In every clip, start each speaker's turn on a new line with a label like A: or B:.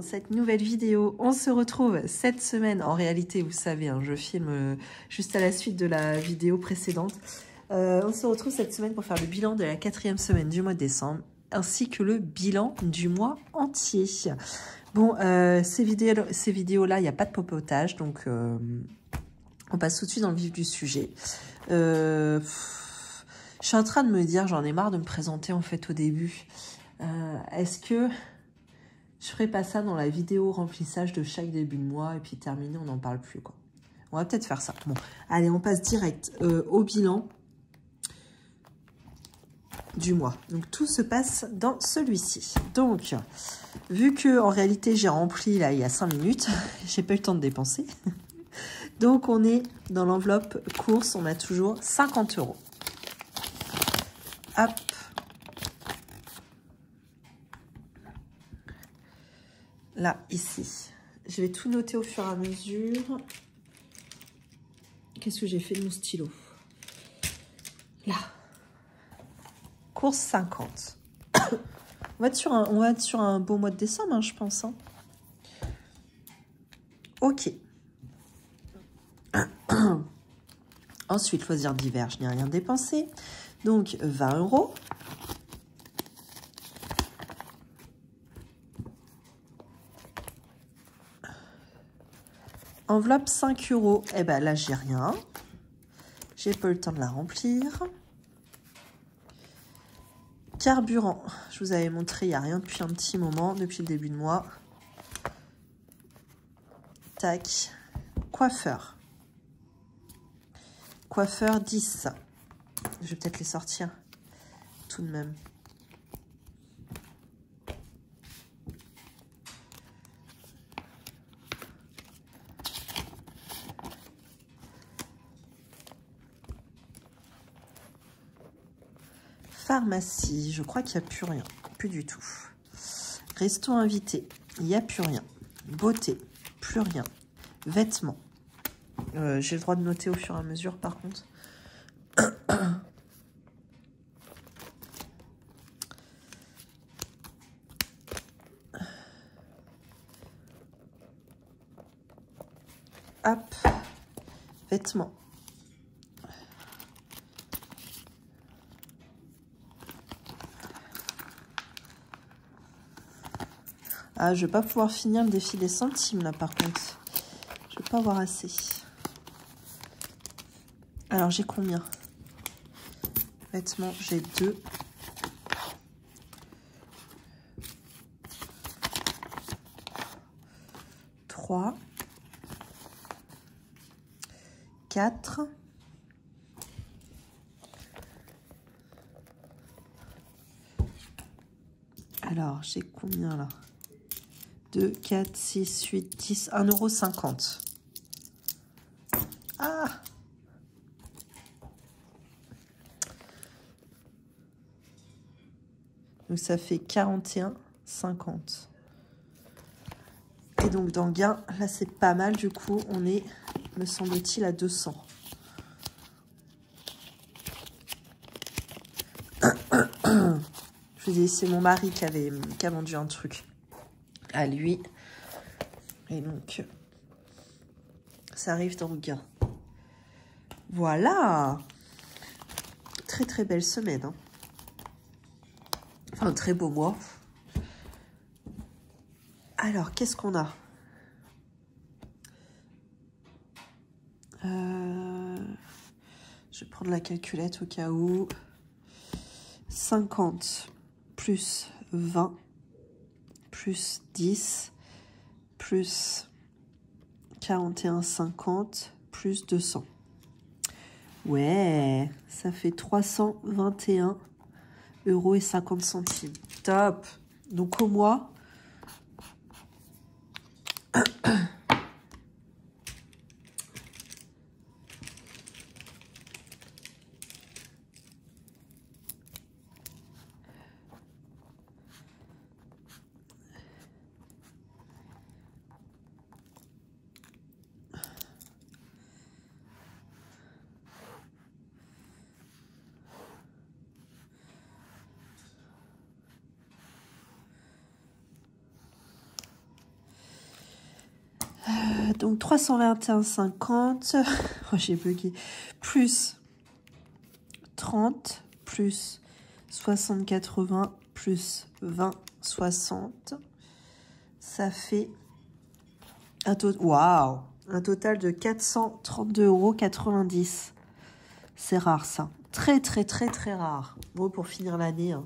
A: cette nouvelle vidéo. On se retrouve cette semaine. En réalité, vous savez, hein, je filme juste à la suite de la vidéo précédente. On se retrouve cette semaine pour faire le bilan de la 4e semaine du mois de décembre, ainsi que le bilan du mois entier. Bon, ces vidéos-là, il n'y a pas de papotage, donc on passe tout de suite dans le vif du sujet. Je suis en train de me dire, j'en ai marre de me présenter en fait au début. Est-ce que je ferai pas ça dans la vidéo remplissage de chaque début de mois et puis terminé, on n'en parle plus quoi. On va peut-être faire ça. Bon, allez, on passe direct au bilan du mois. Donc tout se passe dans celui-ci. Donc, vu que en réalité j'ai rempli là il y a 5 minutes, j'ai pas eu le temps de dépenser. Donc on est dans l'enveloppe course, on a toujours 50 €. Hop. Là, ici. Je vais tout noter au fur et à mesure. Qu'est-ce que j'ai fait de mon stylo? Là. Course 50. On va être sur un beau mois de décembre, hein, je pense. Hein. Ok. Ensuite, loisirs divers, je n'ai rien dépensé. Donc, 20 €. Enveloppe 5 €. Eh ben là, j'ai rien. J'ai pas eu le temps de la remplir. Carburant. Je vous avais montré, il n'y a rien depuis un petit moment, depuis le début de mois. Tac. Coiffeur. Coiffeur 10. Je vais peut-être les sortir tout de même. Pharmacie, je crois qu'il n'y a plus rien. Plus du tout. Resto invité, il n'y a plus rien. Beauté, plus rien. Vêtements. J'ai le droit de noter au fur et à mesure par contre. Hop. Vêtements. Ah, je vais pas pouvoir finir le défi des centimes là par contre. Je vais pas avoir assez. Alors j'ai combien? Vêtements, j'ai 2. Trois. 4. Alors j'ai combien là? 2, 4, 6, 8, 10, 1,50 €. Ah! Donc ça fait 41,50 €. Et donc dans gain, là c'est pas mal du coup, on est, me semble-t-il, à 200. Je vous dis, c'est mon mari qui a vendu un truc à lui. Et donc, ça arrive dans le gain. Voilà. Très très belle semaine. Hein. Enfin, un très beau mois. Alors, qu'est-ce qu'on a? Je vais prendre la calculette au cas où. 50 plus 20 plus 10 plus 41,50 plus 200. Ouais, ça fait 321,50 €. Top. Donc au mois, Donc 321,50. Oh, j'ai bugué. Plus 30, plus 60,80, plus 20,60. Ça fait un total de 432,90 €. C'est rare ça. Très très très très rare. Bon, pour finir l'année, hein,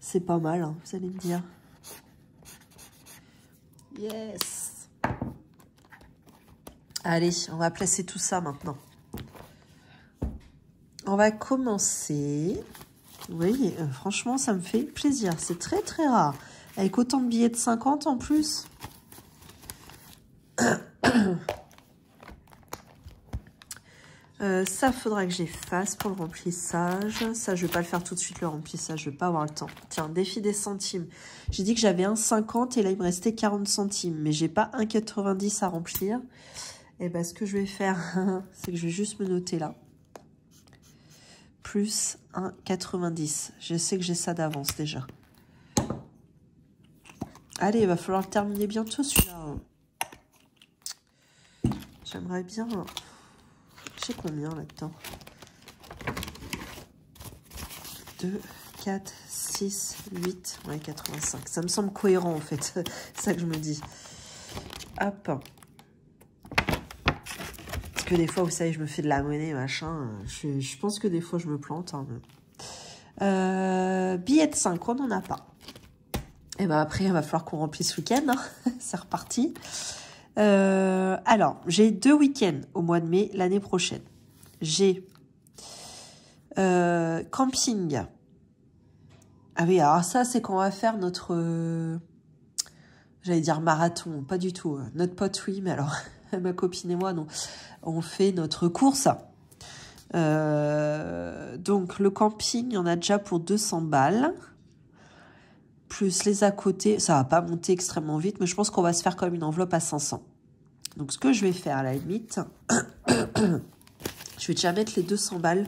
A: c'est pas mal, hein, vous allez me dire. Yes. Allez, on va placer tout ça maintenant. On va commencer. Oui, franchement, ça me fait plaisir. C'est très très rare. Avec autant de billets de 50 en plus. Ça, faudra que j'efface pour le remplissage. Ça, je vais pas le faire tout de suite, le remplissage. Je vais pas avoir le temps. Tiens, défi des centimes. J'ai dit que j'avais 1,50 et là, il me restait 40 centimes. Mais j'ai pas 1,90 à remplir. Et ben, ce que je vais faire, c'est que je vais juste me noter là. Plus 1,90. Je sais que j'ai ça d'avance déjà. Allez, il va falloir le terminer bientôt celui-là. J'aimerais bien... Je sais combien là-dedans. 2, 4, 6, 8, ouais, 85. Ça me semble cohérent en fait. C'est ça que je me dis. Hop. Parce que des fois, vous savez, je me fais de la monnaie, machin. Je pense que des fois, je me plante. Hein. Billet de 5, on n'en a pas. Et ben après, il va falloir qu'on remplisse ce week-end. Hein. C'est reparti. Alors, j'ai 2 week-ends au mois de mai l'année prochaine. J'ai camping. Ah oui, alors ça, c'est quand on va faire notre... j'allais dire marathon, pas du tout. Notre pote, oui, mais alors, ma copine et moi, non. On fait notre course. Donc, le camping, on a déjà pour 200 balles. Plus les à côté. Ça va pas monter extrêmement vite, mais je pense qu'on va se faire comme une enveloppe à 500. Donc, ce que je vais faire, à la limite, je vais déjà mettre les 200 balles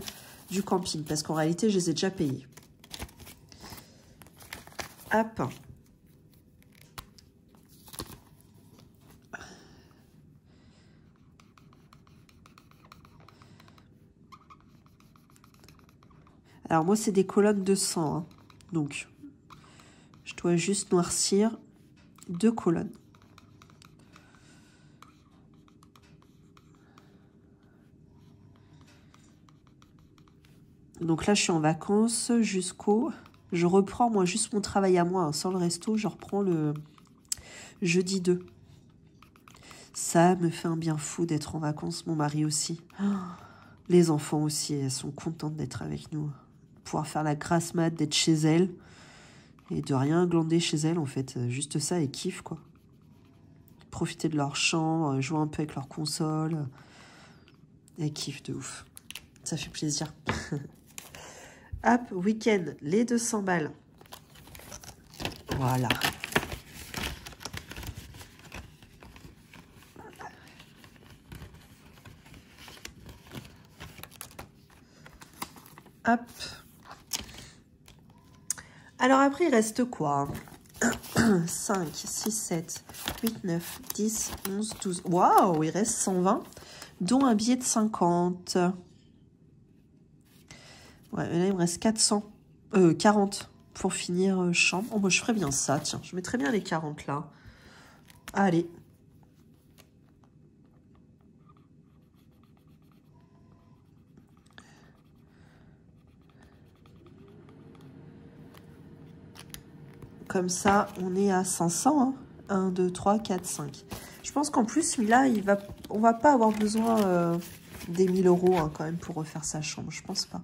A: du camping, parce qu'en réalité, je les ai déjà payées. Hop. Alors, moi, c'est des colonnes de 100. Hein. Donc, je dois juste noircir 2 colonnes. Donc là, je suis en vacances jusqu'au... Je reprends, moi, juste mon travail à moi, hein, sans le resto. Je reprends le jeudi 2. Ça me fait un bien fou d'être en vacances. Mon mari aussi. Oh, les enfants aussi, elles sont contentes d'être avec nous. Pouvoir faire la grasse mat, d'être chez elles. Et de rien glander chez elles, en fait. Juste ça, elles kiffent, quoi. Profiter de leur chambre, jouer un peu avec leur console. Elles kiffent de ouf. Ça fait plaisir. Hop, week-end, les 200 balles. Voilà. Hop. Alors après, il reste quoi? 5, 6, 7, 8, 9, 10, 11, 12. Waouh, il reste 120, dont un billet de 50. Ouais, là, il me reste 40 pour finir chambre. Oh, moi, je ferais bien ça, tiens. Je mettrais bien les 40 là. Allez. Comme ça, on est à 500. Hein. 1, 2, 3, 4, 5. Je pense qu'en plus, celui-là, on va pas avoir besoin des 1000 € hein, quand même pour refaire sa chambre. Je pense pas.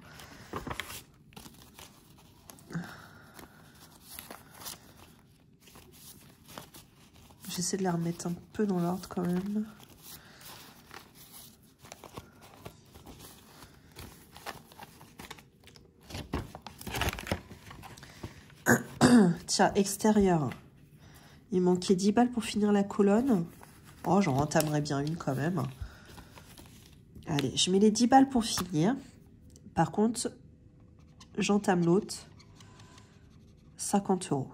A: J'essaie de les remettre un peu dans l'ordre quand même. Tiens, extérieur. Il manquait 10 balles pour finir la colonne. Oh, j'en entamerais bien une quand même. Allez, je mets les 10 balles pour finir. Par contre, j'entame l'autre. 50 €.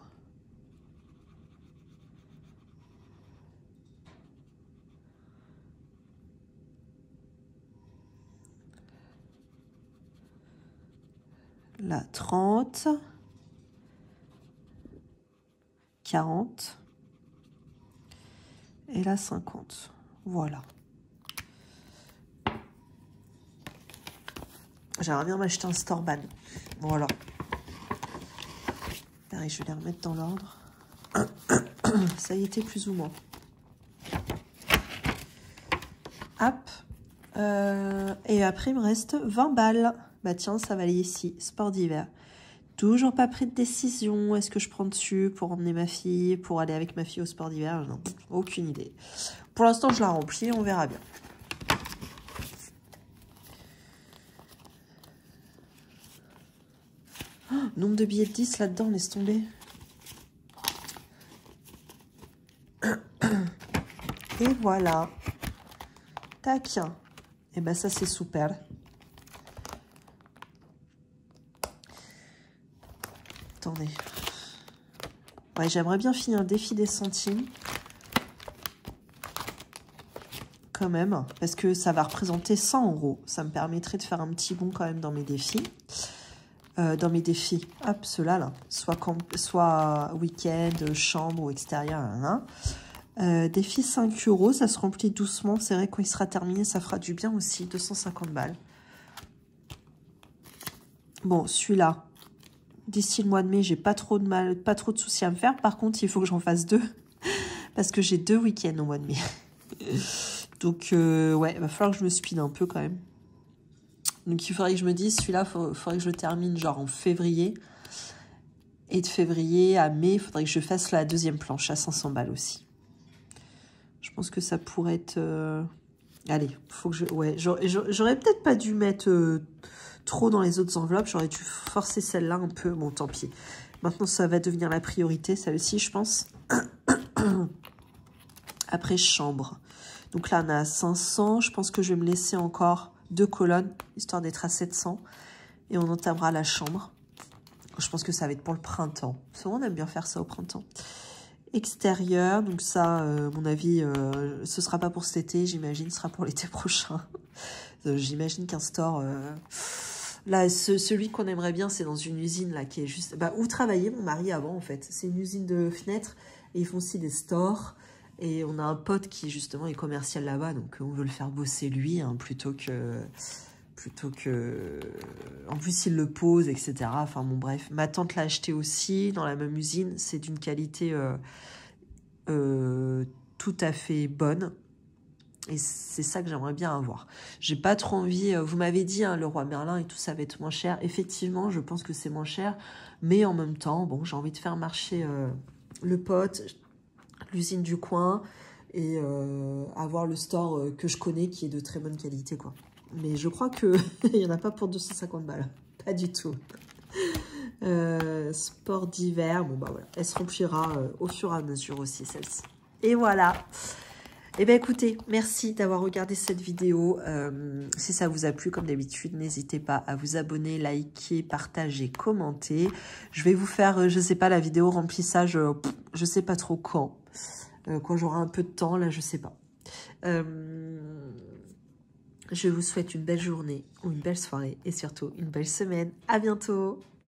A: Là, 30. 40. Et là, 50. Voilà. J'aimerais bien m'acheter un Storban. Voilà. Allez, je vais les remettre dans l'ordre. Ça y était plus ou moins. Hop. Et après, il me reste 20 balles. Bah tiens, ça va aller ici. Sport d'hiver. Toujours pas pris de décision. Est-ce que je prends dessus pour emmener ma fille, pour aller avec ma fille au sport d'hiver? Non, aucune idée. Pour l'instant, je la remplis. On verra bien. Oh, nombre de billets de 10 là-dedans, laisse tomber. Et voilà. Tac. Et ben ça, c'est super. Attendez. Ouais, j'aimerais bien finir le défi des centimes. Quand même. Parce que ça va représenter 100 €. Ça me permettrait de faire un petit bond quand même dans mes défis. Hop, ceux-là, là. Soit week-end, chambre ou extérieur. Hein. Défi 5 €, ça se remplit doucement. C'est vrai, quand il sera terminé, ça fera du bien aussi. 250 balles. Bon, celui-là, d'ici le mois de mai, j'ai pas trop de soucis à me faire. Par contre, il faut que j'en fasse 2. Parce que j'ai 2 week-ends au mois de mai. Donc, ouais, il va falloir que je me speed un peu quand même. Donc, il faudrait que je me dise, celui-là, il faudrait que je le termine genre en février. Et de février à mai, il faudrait que je fasse la deuxième planche à 500 balles aussi. Je pense que ça pourrait être... Allez, faut que je... Ouais, j'aurais peut-être pas dû mettre trop dans les autres enveloppes. J'aurais dû forcer celle-là un peu. Bon, tant pis. Maintenant, ça va devenir la priorité, celle-ci, je pense. Après, chambre. Donc là, on a 500. Je pense que je vais me laisser encore 2 colonnes, histoire d'être à 700. Et on entamera la chambre. Je pense que ça va être pour le printemps. Souvent, on aime bien faire ça au printemps. Extérieur, donc ça, à mon avis, ce sera pas pour cet été, j'imagine, ce sera pour l'été prochain. J'imagine qu'un store... Là, celui qu'on aimerait bien, c'est dans une usine là qui est juste... Bah, où travaillait mon mari avant, en fait. C'est une usine de fenêtres et ils font aussi des stores. Et on a un pote qui, justement, est commercial là-bas, donc on veut le faire bosser lui, hein, plutôt que... En plus, il le pose, etc. Enfin, bon, bref. Ma tante l'a acheté aussi dans la même usine. C'est d'une qualité tout à fait bonne. Et c'est ça que j'aimerais bien avoir. J'ai pas trop envie... vous m'avez dit, hein, le Roi Merlin et tout, ça va être moins cher. Effectivement, je pense que c'est moins cher. Mais en même temps, bon, j'ai envie de faire marcher le pote, l'usine du coin et avoir le store que je connais qui est de très bonne qualité, quoi. Mais je crois qu'il n'y en a pas pour 250 balles. Pas du tout. Sport d'hiver. Bon, bah voilà. Elle se remplira au fur et à mesure aussi, celle-ci. Et voilà. Eh bien, écoutez, merci d'avoir regardé cette vidéo. Si ça vous a plu, comme d'habitude, n'hésitez pas à vous abonner, liker, partager, commenter. Je vais vous faire, je sais pas, la vidéo remplissage, je sais pas trop quand. Quand j'aurai un peu de temps, là, je sais pas. Je vous souhaite une belle journée ou une belle soirée et surtout une belle semaine. À bientôt!